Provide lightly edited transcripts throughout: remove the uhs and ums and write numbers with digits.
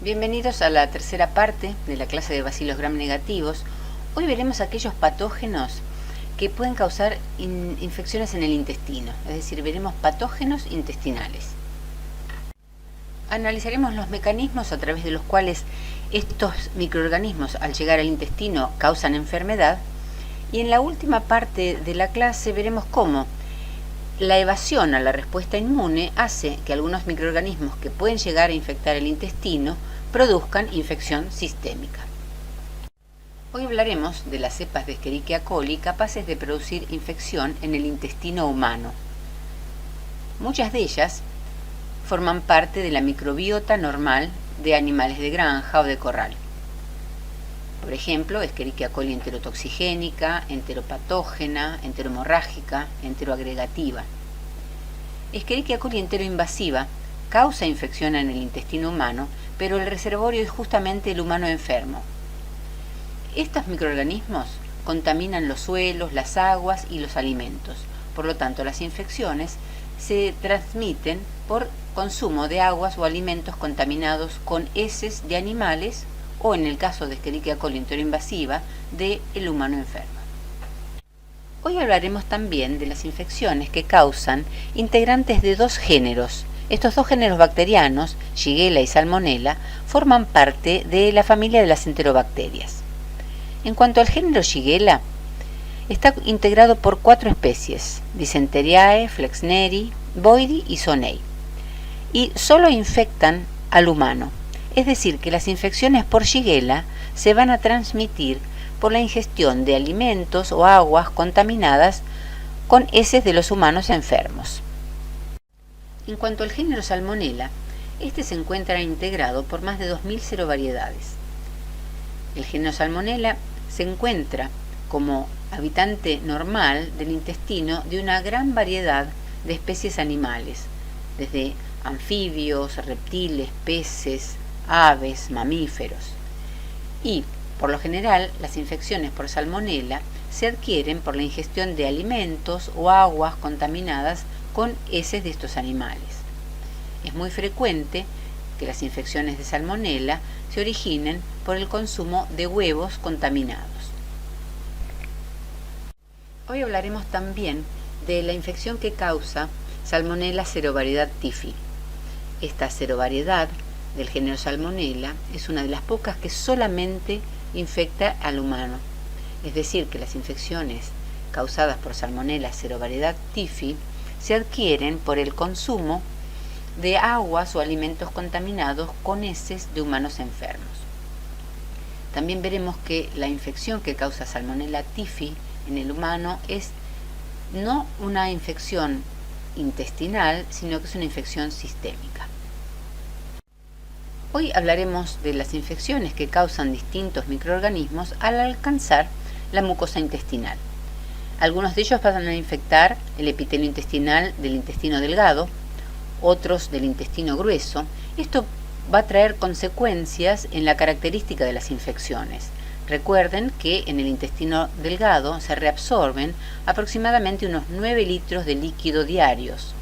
Bienvenidos a la tercera parte de la clase de bacilos gram negativos. Hoy veremos aquellos patógenos que pueden causar infecciones en el intestino, es decir, veremos patógenos intestinales. Analizaremos los mecanismos a través de los cuales estos microorganismos al llegar al intestino causan enfermedad, y en la última parte de la clase veremos cómo la evasión a la respuesta inmune hace que algunos microorganismos que pueden llegar a infectar el intestino produzcan infección sistémica. Hoy hablaremos de las cepas de Escherichia coli capaces de producir infección en el intestino humano. Muchas de ellas forman parte de la microbiota normal de animales de granja o de corral. Por ejemplo, Escherichia coli enterotoxigénica, enteropatógena, enterohemorrágica, enteroagregativa. Escherichia coli enteroinvasiva causa infección en el intestino humano, pero el reservorio es justamente el humano enfermo. Estos microorganismos contaminan los suelos, las aguas y los alimentos. Por lo tanto, las infecciones se transmiten por consumo de aguas o alimentos contaminados con heces de animales o, en el caso de Escherichia coli enteroinvasiva, del humano enfermo. Hoy hablaremos también de las infecciones que causan integrantes de dos géneros. Estos dos géneros bacterianos, Shigella y Salmonella, forman parte de la familia de las enterobacterias. En cuanto al género Shigella, está integrado por 4 especies: Dysenteriae, Flexneri, Boydii y Zoonoei, y solo infectan al humano. Es decir, que las infecciones por Shigella se van a transmitir por la ingestión de alimentos o aguas contaminadas con heces de los humanos enfermos. En cuanto al género Salmonella, este se encuentra integrado por más de 2000 serovariedades. El género Salmonella se encuentra como habitante normal del intestino de una gran variedad de especies animales, desde anfibios, reptiles, peces, aves, mamíferos. Y, por lo general, las infecciones por Salmonella se adquieren por la ingestión de alimentos o aguas contaminadas con heces de estos animales. Es muy frecuente que las infecciones de Salmonella se originen por el consumo de huevos contaminados. Hoy hablaremos también de la infección que causa Salmonella serovariedad typhi. Esta serovariedad del género Salmonella es una de las pocas que solamente infecta al humano. Es decir, que las infecciones causadas por Salmonella serovariedad typhi se adquieren por el consumo de aguas o alimentos contaminados con heces de humanos enfermos. También veremos que la infección que causa Salmonella typhi en el humano es no una infección intestinal, sino que es una infección sistémica. Hoy hablaremos de las infecciones que causan distintos microorganismos al alcanzar la mucosa intestinal. Algunos de ellos van a infectar el epitelio intestinal del intestino delgado, otros del intestino grueso. Esto va a traer consecuencias en la característica de las infecciones. Recuerden que en el intestino delgado se reabsorben aproximadamente unos 9 litros de líquido diarios.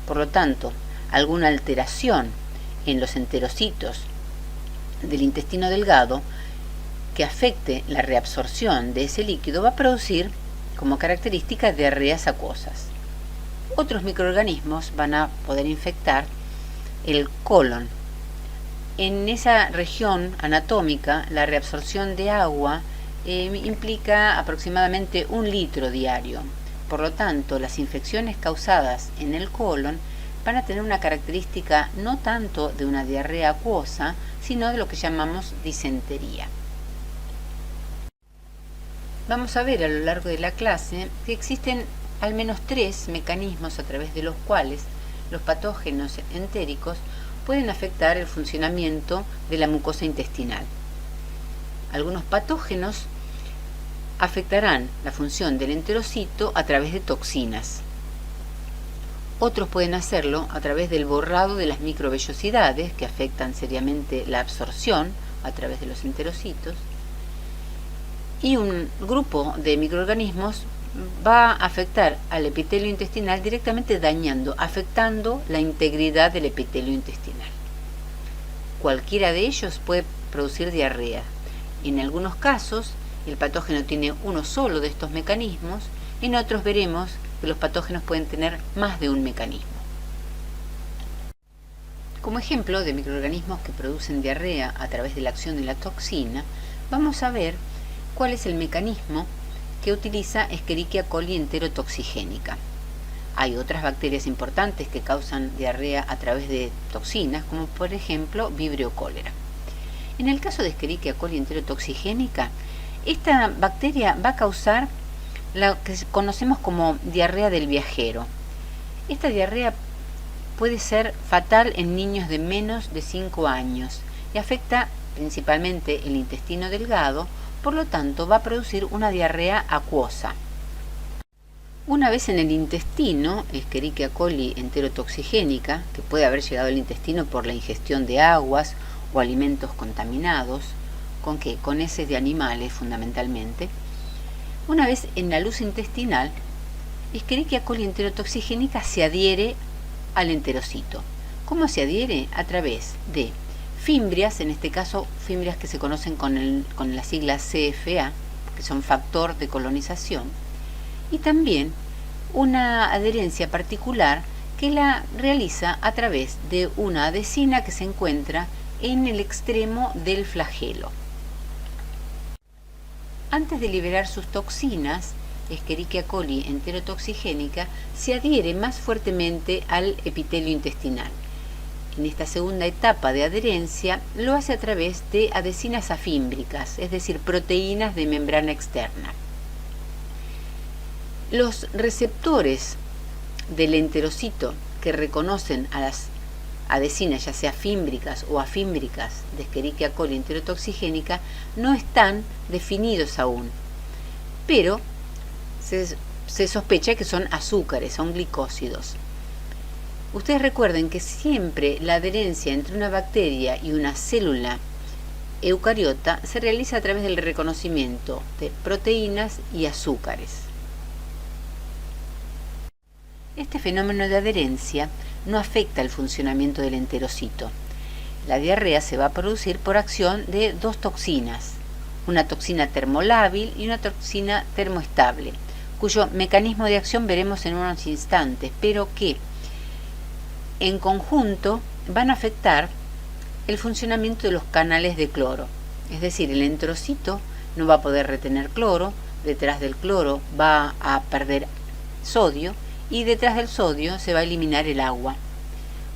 Por lo tanto, alguna alteración en los enterocitos del intestino delgado que afecte la reabsorción de ese líquido va a producir como característica diarreas acuosas. Otros microorganismos van a poder infectar el colon. En esa región anatómica, la reabsorción de agua implica aproximadamente 1 litro diario. Por lo tanto, las infecciones causadas en el colon van a tener una característica no tanto de una diarrea acuosa, sino de lo que llamamos disentería. Vamos a ver a lo largo de la clase que existen al menos 3 mecanismos a través de los cuales los patógenos entéricos pueden afectar el funcionamiento de la mucosa intestinal. Algunos patógenos afectarán la función del enterocito a través de toxinas. Otros pueden hacerlo a través del borrado de las microvellosidades que afectan seriamente la absorción a través de los enterocitos. Y un grupo de microorganismos va a afectar al epitelio intestinal directamente afectando la integridad del epitelio intestinal. cualquiera de ellos puede producir diarrea. En algunos casos, el patógeno tiene uno solo de estos mecanismos, en otros veremos que los patógenos pueden tener más de un mecanismo. Como ejemplo de microorganismos que producen diarrea a través de la acción de la toxina, vamos a ver cuál es el mecanismo que utiliza Escherichia coli enterotoxigénica. Hay otras bacterias importantes que causan diarrea a través de toxinas, como por ejemplo Vibrio cholera. En el caso de Escherichia coli enterotoxigénica, esta bacteria va a causar lo que conocemos como diarrea del viajero. Esta diarrea puede ser fatal en niños de menos de 5 años y afecta principalmente el intestino delgado, por lo tanto va a producir una diarrea acuosa. Una vez en el intestino, Escherichia coli enterotoxigénica, que puede haber llegado al intestino por la ingestión de aguas o alimentos contaminados, ¿con qué? Con heces de animales fundamentalmente. Una vez en la luz intestinal, Escherichia coli enterotoxigénica se adhiere al enterocito. ¿Cómo se adhiere? A través de fimbrias, en este caso fimbrias que se conocen con la sigla CFA, que son factor de colonización, y también una adherencia particular que la realiza a través de una adhesina que se encuentra en el extremo del flagelo. Antes de liberar sus toxinas, Escherichia coli enterotoxigénica se adhiere más fuertemente al epitelio intestinal. En esta segunda etapa de adherencia lo hace a través de adhesinas afímbricas, es decir, proteínas de membrana externa. Los receptores del enterocito que reconocen a las adhesinas, ya sea fímbricas o afímbricas de Escherichia coli enterotoxigénica, no están definidos aún, pero se sospecha que son azúcares, son glicósidos. Ustedes recuerden que siempre la adherencia entre una bacteria y una célula eucariota se realiza a través del reconocimiento de proteínas y azúcares. Este fenómeno de adherencia no afecta el funcionamiento del enterocito. La diarrea se va a producir por acción de dos toxinas, una toxina termolábil y una toxina termoestable, cuyo mecanismo de acción veremos en unos instantes, pero que en conjunto van a afectar el funcionamiento de los canales de cloro. Es decir, el enterocito no va a poder retener cloro, detrás del cloro va a perder sodio y detrás del sodio se va a eliminar el agua.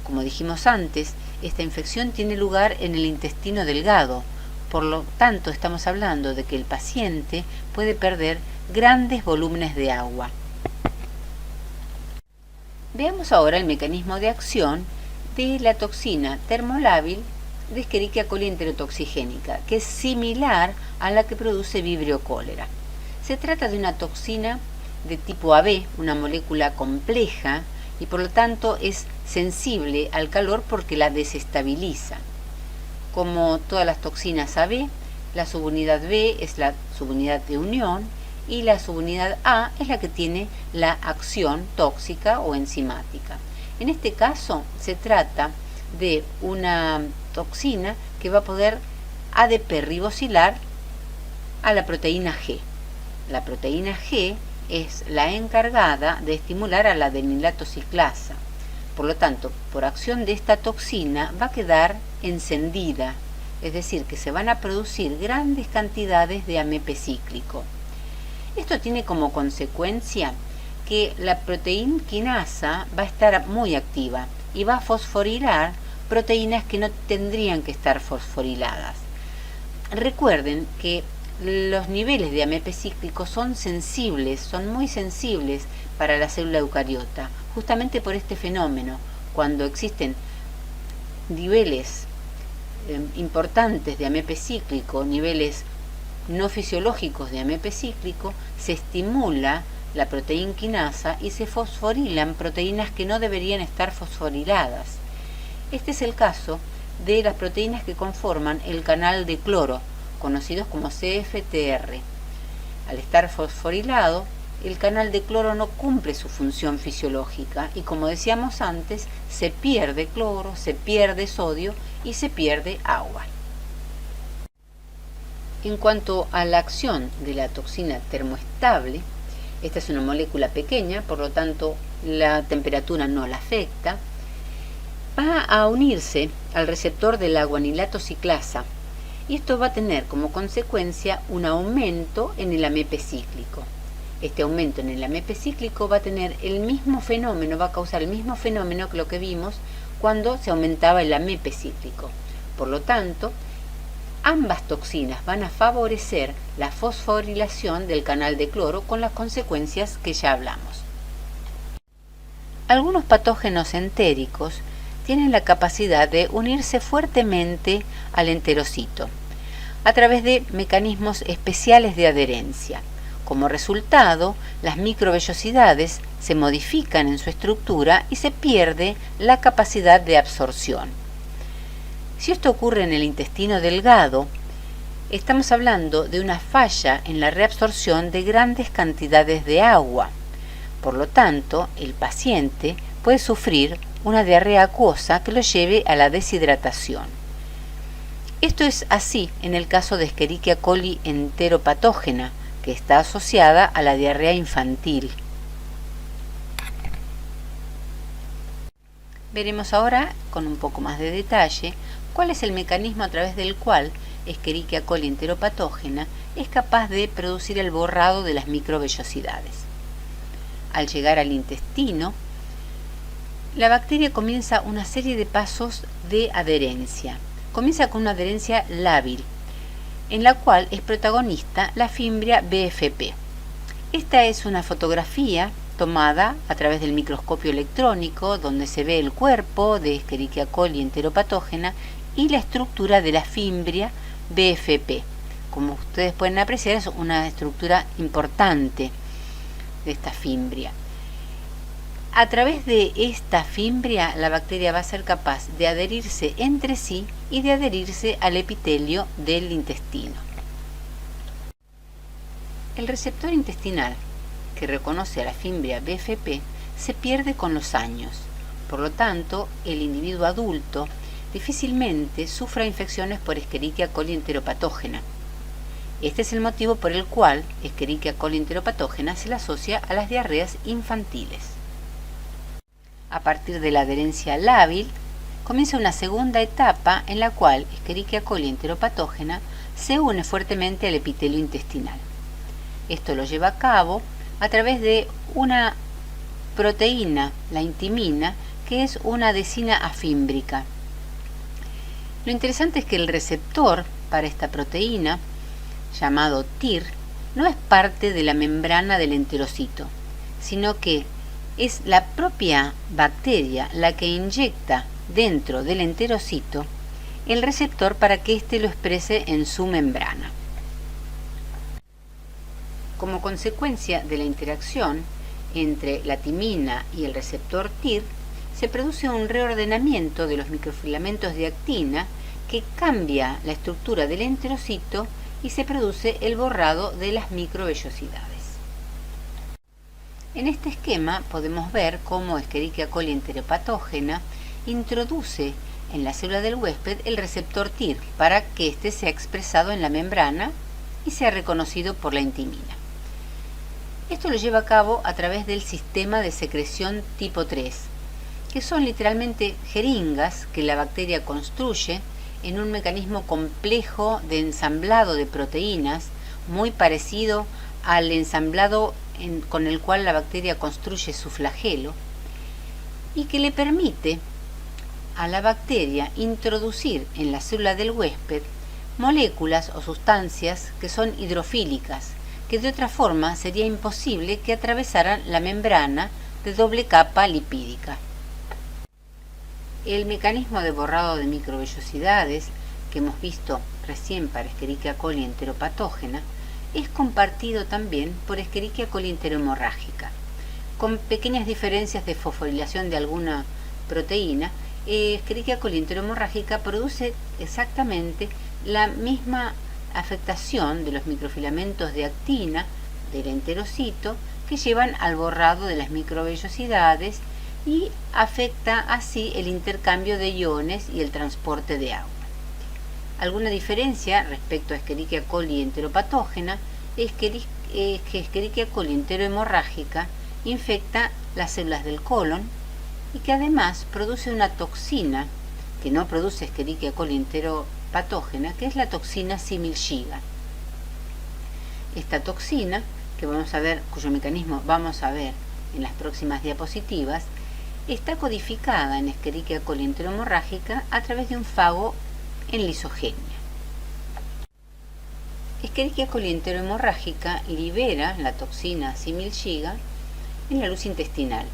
Como dijimos antes, esta infección tiene lugar en el intestino delgado, por lo tanto estamos hablando de que el paciente puede perder grandes volúmenes de agua. Veamos ahora el mecanismo de acción de la toxina termolábil de Escherichia coli enterotoxigénica, que es similar a la que produce Vibrio cholera. Se trata de una toxina de tipo AB, una molécula compleja, y por lo tanto es sensible al calor porque la desestabiliza. Como todas las toxinas AB, la subunidad B es la subunidad de unión y la subunidad A es la que tiene la acción tóxica o enzimática. En este caso se trata de una toxina que va a poder ADP-ribosilar a la proteína G. La proteína G es la encargada de estimular a la adenilato ciclasa. Por lo tanto, por acción de esta toxina va a quedar encendida, es decir, que se van a producir grandes cantidades de AMP cíclico. Esto tiene como consecuencia que la proteína quinasa va a estar muy activa y va a fosforilar proteínas que no tendrían que estar fosforiladas. Recuerden que los niveles de AMP cíclico son sensibles, son muy sensibles para la célula eucariota, justamente por este fenómeno. Cuando existen niveles importantes de AMP cíclico, niveles no fisiológicos de AMP cíclico, se estimula la proteína quinasa y se fosforilan proteínas que no deberían estar fosforiladas. Este es el caso de las proteínas que conforman el canal de cloro, conocidos como CFTR. Al estar fosforilado, el canal de cloro no cumple su función fisiológica y, como decíamos antes, se pierde cloro, se pierde sodio y se pierde agua. En cuanto a la acción de la toxina termoestable, esta es una molécula pequeña, por lo tanto la temperatura no la afecta, va a unirse al receptor de la guanilato ciclasa y esto va a tener como consecuencia un aumento en el AMP cíclico. Este aumento en el AMP cíclico va a tener el mismo fenómeno, va a causar el mismo fenómeno que lo que vimos cuando se aumentaba el AMP cíclico. Por lo tanto, ambas toxinas van a favorecer la fosforilación del canal de cloro con las consecuencias que ya hablamos. Algunos patógenos entéricos tienen la capacidad de unirse fuertemente al enterocito a través de mecanismos especiales de adherencia. Como resultado, las microvellosidades se modifican en su estructura y se pierde la capacidad de absorción. Si esto ocurre en el intestino delgado, estamos hablando de una falla en la reabsorción de grandes cantidades de agua. Por lo tanto, el paciente puede sufrir una diarrea acuosa que lo lleve a la deshidratación. Esto es así en el caso de Escherichia coli enteropatógena, que está asociada a la diarrea infantil. Veremos ahora, con un poco más de detalle, cuál es el mecanismo a través del cual Escherichia coli enteropatógena es capaz de producir el borrado de las microvellosidades. Al llegar al intestino, la bacteria comienza una serie de pasos de adherencia. Comienza con una adherencia lábil, en la cual es protagonista la fimbria BFP. Esta es una fotografía tomada a través del microscopio electrónico, donde se ve el cuerpo de Escherichia coli enteropatógena y la estructura de la fimbria BFP. Como ustedes pueden apreciar, es una estructura importante de esta fimbria. A través de esta fimbria, la bacteria va a ser capaz de adherirse entre sí y de adherirse al epitelio del intestino. El receptor intestinal, que reconoce a la fimbria BFP, se pierde con los años. Por lo tanto, el individuo adulto difícilmente sufra infecciones por Escherichia coli enteropatógena. Este es el motivo por el cual Escherichia coli enteropatógena se la asocia a las diarreas infantiles. A partir de la adherencia lábil, comienza una segunda etapa en la cual Escherichia coli enteropatógena se une fuertemente al epitelio intestinal. Esto lo lleva a cabo a través de una proteína, la intimina, que es una adhesina afímbrica. Lo interesante es que el receptor para esta proteína, llamado TIR, no es parte de la membrana del enterocito, sino que es la propia bacteria la que inyecta dentro del enterocito el receptor para que éste lo exprese en su membrana. Como consecuencia de la interacción entre la timina y el receptor TIR, se produce un reordenamiento de los microfilamentos de actina que cambia la estructura del enterocito y se produce el borrado de las microvellosidades. En este esquema podemos ver cómo Escherichia coli enteropatógena introduce en la célula del huésped el receptor TIR para que éste sea expresado en la membrana y sea reconocido por la intimina. Esto lo lleva a cabo a través del sistema de secreción tipo 3, que son literalmente jeringas que la bacteria construye en un mecanismo complejo de ensamblado de proteínas, muy parecido al ensamblado con el cual la bacteria construye su flagelo, y que le permite a la bacteria introducir en la célula del huésped moléculas o sustancias que son hidrofílicas, que de otra forma sería imposible que atravesaran la membrana de doble capa lipídica. El mecanismo de borrado de microvellosidades que hemos visto recién para Escherichia coli enteropatógena es compartido también por Escherichia coli enterohemorrágica. Con pequeñas diferencias de fosforilación de alguna proteína, Escherichia coli enterohemorrágica produce exactamente la misma afectación de los microfilamentos de actina del enterocito que llevan al borrado de las microvellosidades y afecta así el intercambio de iones y el transporte de agua. Alguna diferencia respecto a Escherichia coli enteropatógena es que Escherichia coli enterohemorrágica infecta las células del colon y que además produce una toxina que no produce Escherichia coli enteropatógena, que es la toxina similgiga. Esta toxina, cuyo mecanismo vamos a ver en las próximas diapositivas, está codificada en Escherichia coli enterohemorrágica a través de un fago en lisogenia. Escherichia coli enterohemorrágica libera la toxina similgiga en la luz intestinal.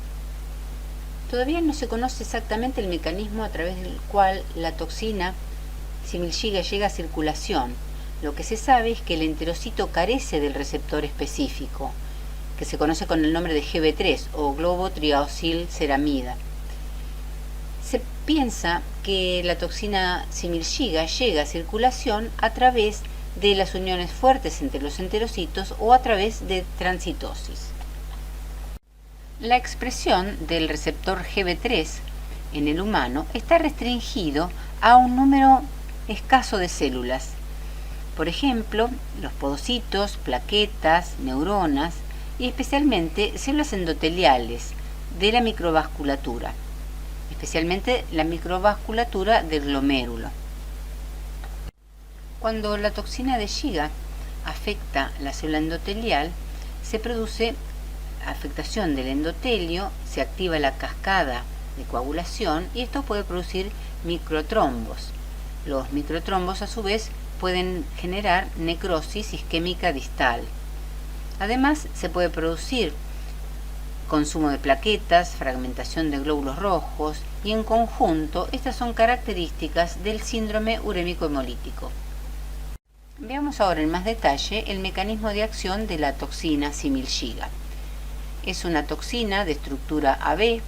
Todavía no se conoce exactamente el mecanismo a través del cual la toxina similgiga llega a circulación. Lo que se sabe es que el enterocito carece del receptor específico, que se conoce con el nombre de GB3 o globotriaosylceramida. Se piensa que la toxina similgiga llega a circulación a través de las uniones fuertes entre los enterocitos o a través de transitosis. La expresión del receptor GB3 en el humano está restringido a un número escaso de células. Por ejemplo, los podocitos, plaquetas, neuronas y especialmente células endoteliales de la microvasculatura, especialmente la microvasculatura del glomérulo. Cuando la toxina de Giga afecta la célula endotelial, se produce afectación del endotelio, se activa la cascada de coagulación y esto puede producir microtrombos. Los microtrombos a su vez pueden generar necrosis isquémica distal. Además se puede producir consumo de plaquetas, fragmentación de glóbulos rojos y en conjunto estas son características del síndrome urémico hemolítico. Veamos ahora en más detalle el mecanismo de acción de la toxina similgiga. Es una toxina de estructura AB,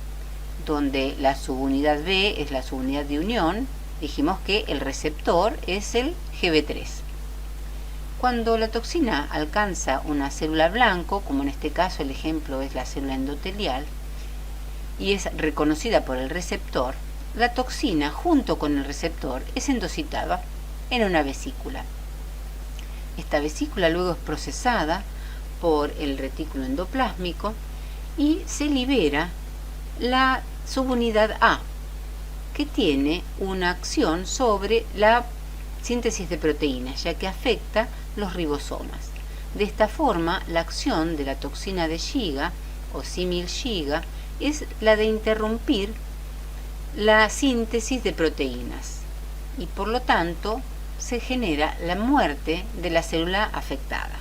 donde la subunidad B es la subunidad de unión. Dijimos que el receptor es el GB3. Cuando la toxina alcanza una célula blanco, como en este caso el ejemplo es la célula endotelial, y es reconocida por el receptor, la toxina junto con el receptor es endocitada en una vesícula. Esta vesícula luego es procesada por el retículo endoplásmico y se libera la subunidad A, que tiene una acción sobre la síntesis de proteínas, ya que afecta los ribosomas. De esta forma, la acción de la toxina de Giga o similgiga es la de interrumpir la síntesis de proteínas y por lo tanto se genera la muerte de la célula afectada.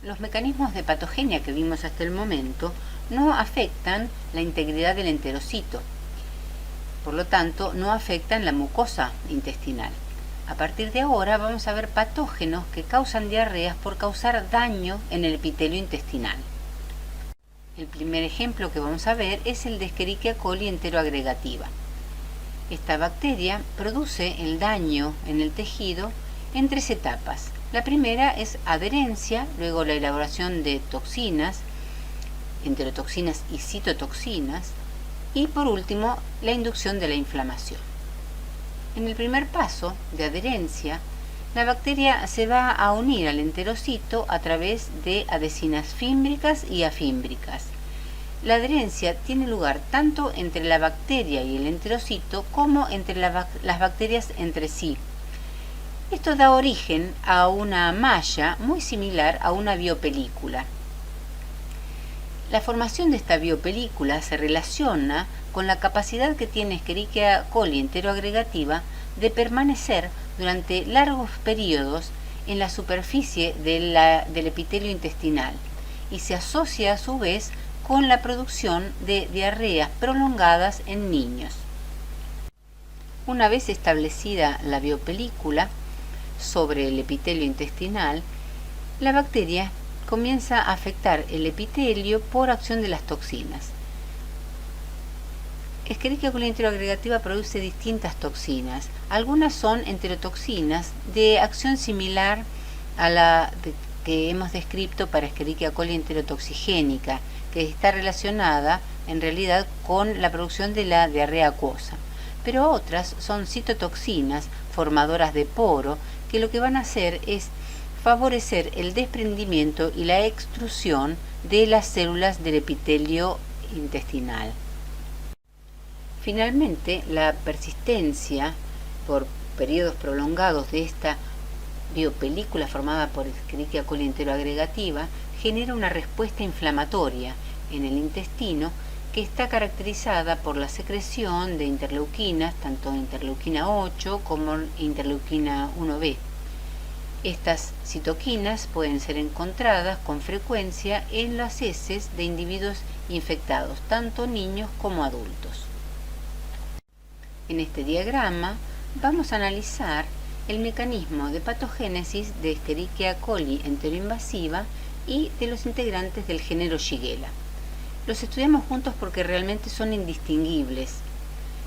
Los mecanismos de patogenia que vimos hasta el momento no afectan la integridad del enterocito, por lo tanto no afectan la mucosa intestinal. A partir de ahora vamos a ver patógenos que causan diarreas por causar daño en el epitelio intestinal. El primer ejemplo que vamos a ver es el de Escherichia coli enteroagregativa. Esta bacteria produce el daño en el tejido en 3 etapas. La primera es adherencia, luego la elaboración de toxinas, enterotoxinas y citotoxinas, y por último la inducción de la inflamación. En el primer paso de adherencia, la bacteria se va a unir al enterocito a través de adhesinas fímbricas y afímbricas. La adherencia tiene lugar tanto entre la bacteria y el enterocito como entre las bacterias entre sí. Esto da origen a una malla muy similar a una biopelícula. La formación de esta biopelícula se relaciona con la capacidad que tiene Escherichia coli enteroagregativa de permanecer durante largos periodos en la superficie del epitelio intestinal y se asocia a su vez con la producción de diarreas prolongadas en niños. Una vez establecida la biopelícula sobre el epitelio intestinal, la bacteria comienza a afectar el epitelio por acción de las toxinas. Escherichia coli enteroagregativa produce distintas toxinas. Algunas son enterotoxinas de acción similar a la que hemos descrito para Escherichia coli enterotoxigénica, que está relacionada en realidad con la producción de la diarrea acuosa. Pero otras son citotoxinas formadoras de poro, que lo que van a hacer es favorecer el desprendimiento y la extrusión de las células del epitelio intestinal. Finalmente, la persistencia por periodos prolongados de esta biopelícula formada por Escherichia coli enteroagregativa genera una respuesta inflamatoria en el intestino que está caracterizada por la secreción de interleuquinas, tanto interleuquina 8 como interleuquina 1b. Estas citoquinas pueden ser encontradas con frecuencia en las heces de individuos infectados, tanto niños como adultos. En este diagrama vamos a analizar el mecanismo de patogénesis de Escherichia coli enteroinvasiva y de los integrantes del género Shigella. Los estudiamos juntos porque realmente son indistinguibles.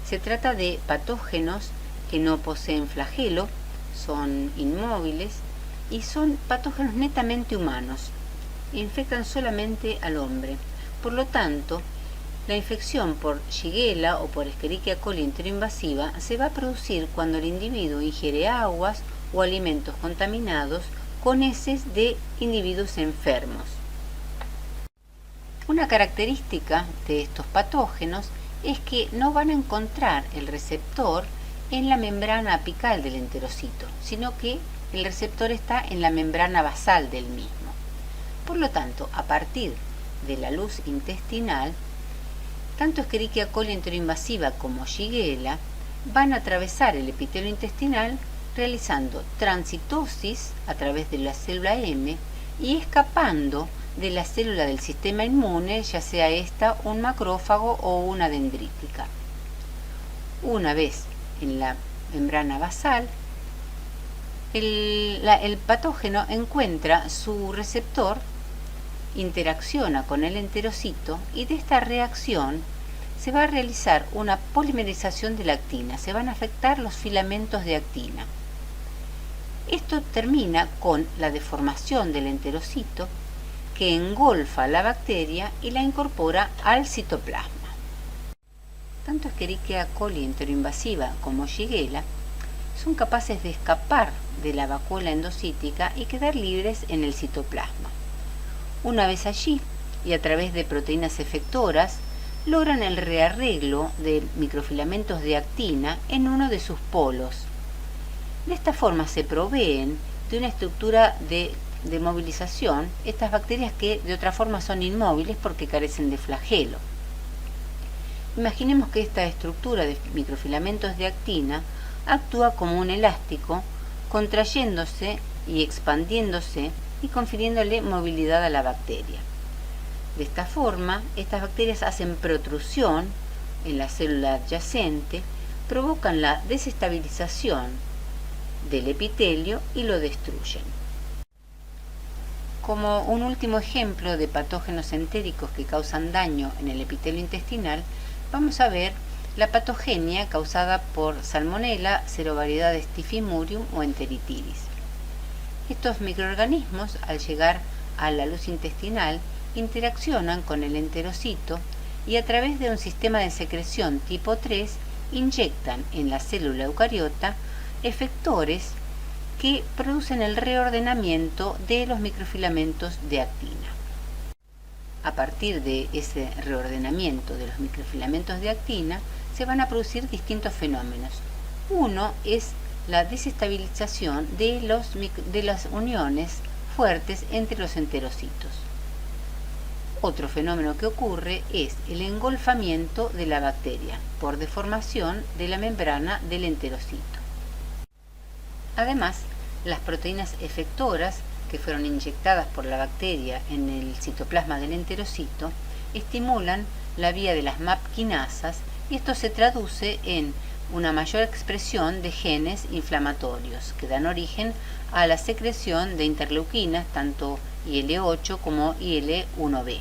Se trata de patógenos que no poseen flagelo, son inmóviles y son patógenos netamente humanos. Infectan solamente al hombre. Por lo tanto, la infección por Shigella o por Escherichia coli enteroinvasiva se va a producir cuando el individuo ingiere aguas o alimentos contaminados con heces de individuos enfermos. Una característica de estos patógenos es que no van a encontrar el receptor en la membrana apical del enterocito, sino que el receptor está en la membrana basal del mismo. Por lo tanto, a partir de la luz intestinal, tanto Escherichia coli enteroinvasiva como Shigella van a atravesar el epitelio intestinal realizando transitosis a través de la célula M y escapando de la célula del sistema inmune, ya sea esta un macrófago o una dendrítica. Una vez en la membrana basal, el patógeno encuentra su receptor, interacciona con el enterocito y de esta reacción se va a realizar una polimerización de la actina, se van a afectar los filamentos de actina. Esto termina con la deformación del enterocito que engolfa la bacteria y la incorpora al citoplasma. Tanto Escherichia coli enteroinvasiva como Shigella son capaces de escapar de la vacuola endocítica y quedar libres en el citoplasma. Una vez allí, y a través de proteínas efectoras, logran el rearreglo de microfilamentos de actina en uno de sus polos. De esta forma se proveen de una estructura de movilización estas bacterias que de otra forma son inmóviles porque carecen de flagelo. Imaginemos que esta estructura de microfilamentos de actina actúa como un elástico, contrayéndose y expandiéndose y confiriéndole movilidad a la bacteria. De esta forma, estas bacterias hacen protrusión en la célula adyacente, provocan la desestabilización del epitelio y lo destruyen. Como un último ejemplo de patógenos entéricos que causan daño en el epitelio intestinal, vamos a ver la patogenia causada por Salmonella, Cerovariedades tifimurium o Enteritidis. Estos microorganismos, al llegar a la luz intestinal, interaccionan con el enterocito y a través de un sistema de secreción tipo 3 inyectan en la célula eucariota efectores que producen el reordenamiento de los microfilamentos de actina. A partir de ese reordenamiento de los microfilamentos de actina se van a producir distintos fenómenos. Uno es la desestabilización de las uniones fuertes entre los enterocitos. Otro fenómeno que ocurre es el engolfamiento de la bacteria por deformación de la membrana del enterocito. Además, las proteínas efectoras que fueron inyectadas por la bacteria en el citoplasma del enterocito estimulan la vía de las MAP quinasas y esto se traduce en una mayor expresión de genes inflamatorios que dan origen a la secreción de interleuquinas, tanto IL-8 como IL-1B.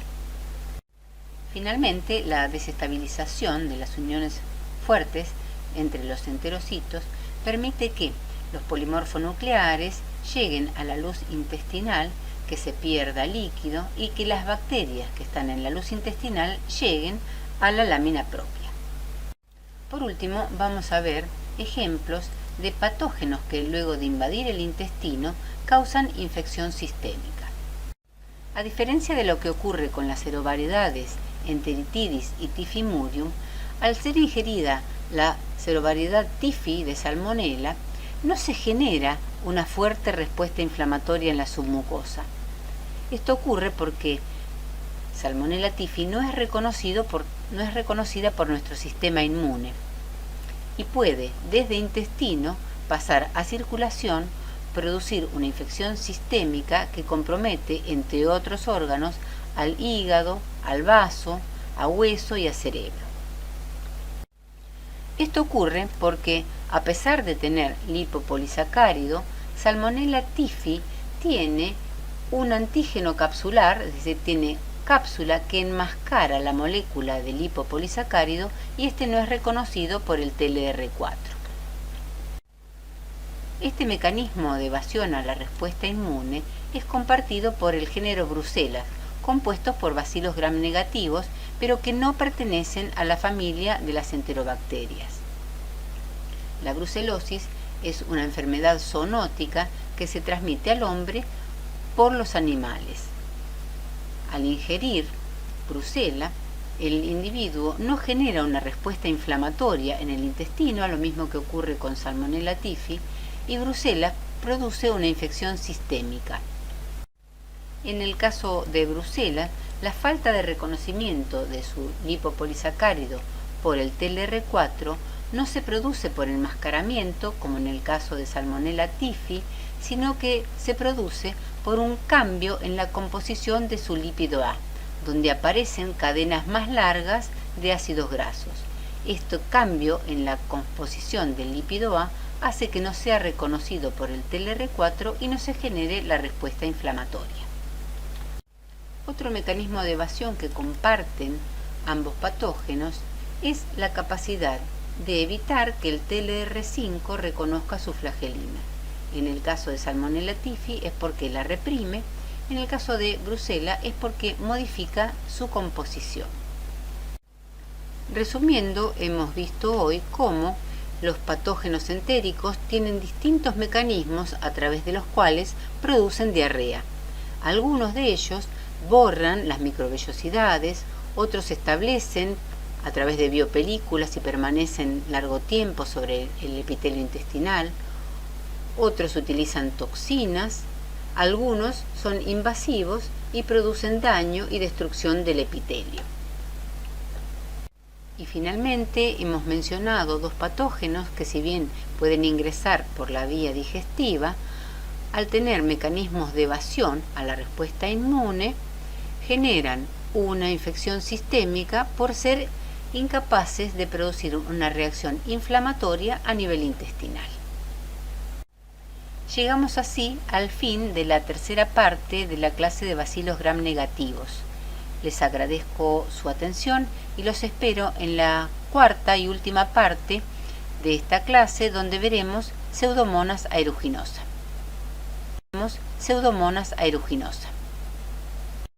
Finalmente, la desestabilización de las uniones fuertes entre los enterocitos permite que los polimorfonucleares lleguen a la luz intestinal, que se pierda líquido y que las bacterias que están en la luz intestinal lleguen a la lámina propia. Por último, vamos a ver ejemplos de patógenos que luego de invadir el intestino causan infección sistémica. A diferencia de lo que ocurre con las serovariedades Enteritidis y Typhimurium, al ser ingerida la serovariedad Typhi de Salmonella, no se genera una fuerte respuesta inflamatoria en la submucosa. Esto ocurre porque Salmonella Typhi no es reconocida por nuestro sistema inmune y puede, desde intestino, pasar a circulación, producir una infección sistémica que compromete, entre otros órganos, al hígado, al vaso, a hueso y a cerebro. Esto ocurre porque, a pesar de tener lipopolisacárido, Salmonella Typhi tiene un antígeno capsular, es decir, tiene cápsula que enmascara la molécula de lipopolisacárido y este no es reconocido por el TLR4. Este mecanismo de evasión a la respuesta inmune es compartido por el género Brucella, compuestos por bacilos gram negativos, pero que no pertenecen a la familia de las enterobacterias. La brucelosis es una enfermedad zoonótica que se transmite al hombre por los animales. Al ingerir Brucella, el individuo no genera una respuesta inflamatoria en el intestino, a lo mismo que ocurre con Salmonella Typhi, y Brucella produce una infección sistémica. En el caso de Brucella, la falta de reconocimiento de su lipopolisacárido por el TLR4 no se produce por enmascaramiento, como en el caso de Salmonella Typhi, sino que se produce por un cambio en la composición de su lípido A, donde aparecen cadenas más largas de ácidos grasos. Este cambio en la composición del lípido A hace que no sea reconocido por el TLR4 y no se genere la respuesta inflamatoria. Otro mecanismo de evasión que comparten ambos patógenos es la capacidad de evitar que el TLR5 reconozca su flagelina. En el caso de Salmonella Typhi es porque la reprime, en el caso de Brucella es porque modifica su composición. Resumiendo, hemos visto hoy cómo los patógenos entéricos tienen distintos mecanismos a través de los cuales producen diarrea. Algunos de ellos borran las microvellosidades, otros se establecen a través de biopelículas y permanecen largo tiempo sobre el epitelio intestinal, otros utilizan toxinas, algunos son invasivos y producen daño y destrucción del epitelio. Y finalmente hemos mencionado dos patógenos que, si bien pueden ingresar por la vía digestiva, al tener mecanismos de evasión a la respuesta inmune, generan una infección sistémica por ser incapaces de producir una reacción inflamatoria a nivel intestinal. Llegamos así al fin de la tercera parte de la clase de bacilos gram negativos. Les agradezco su atención y los espero en la cuarta y última parte de esta clase, donde veremos Pseudomonas aeruginosa.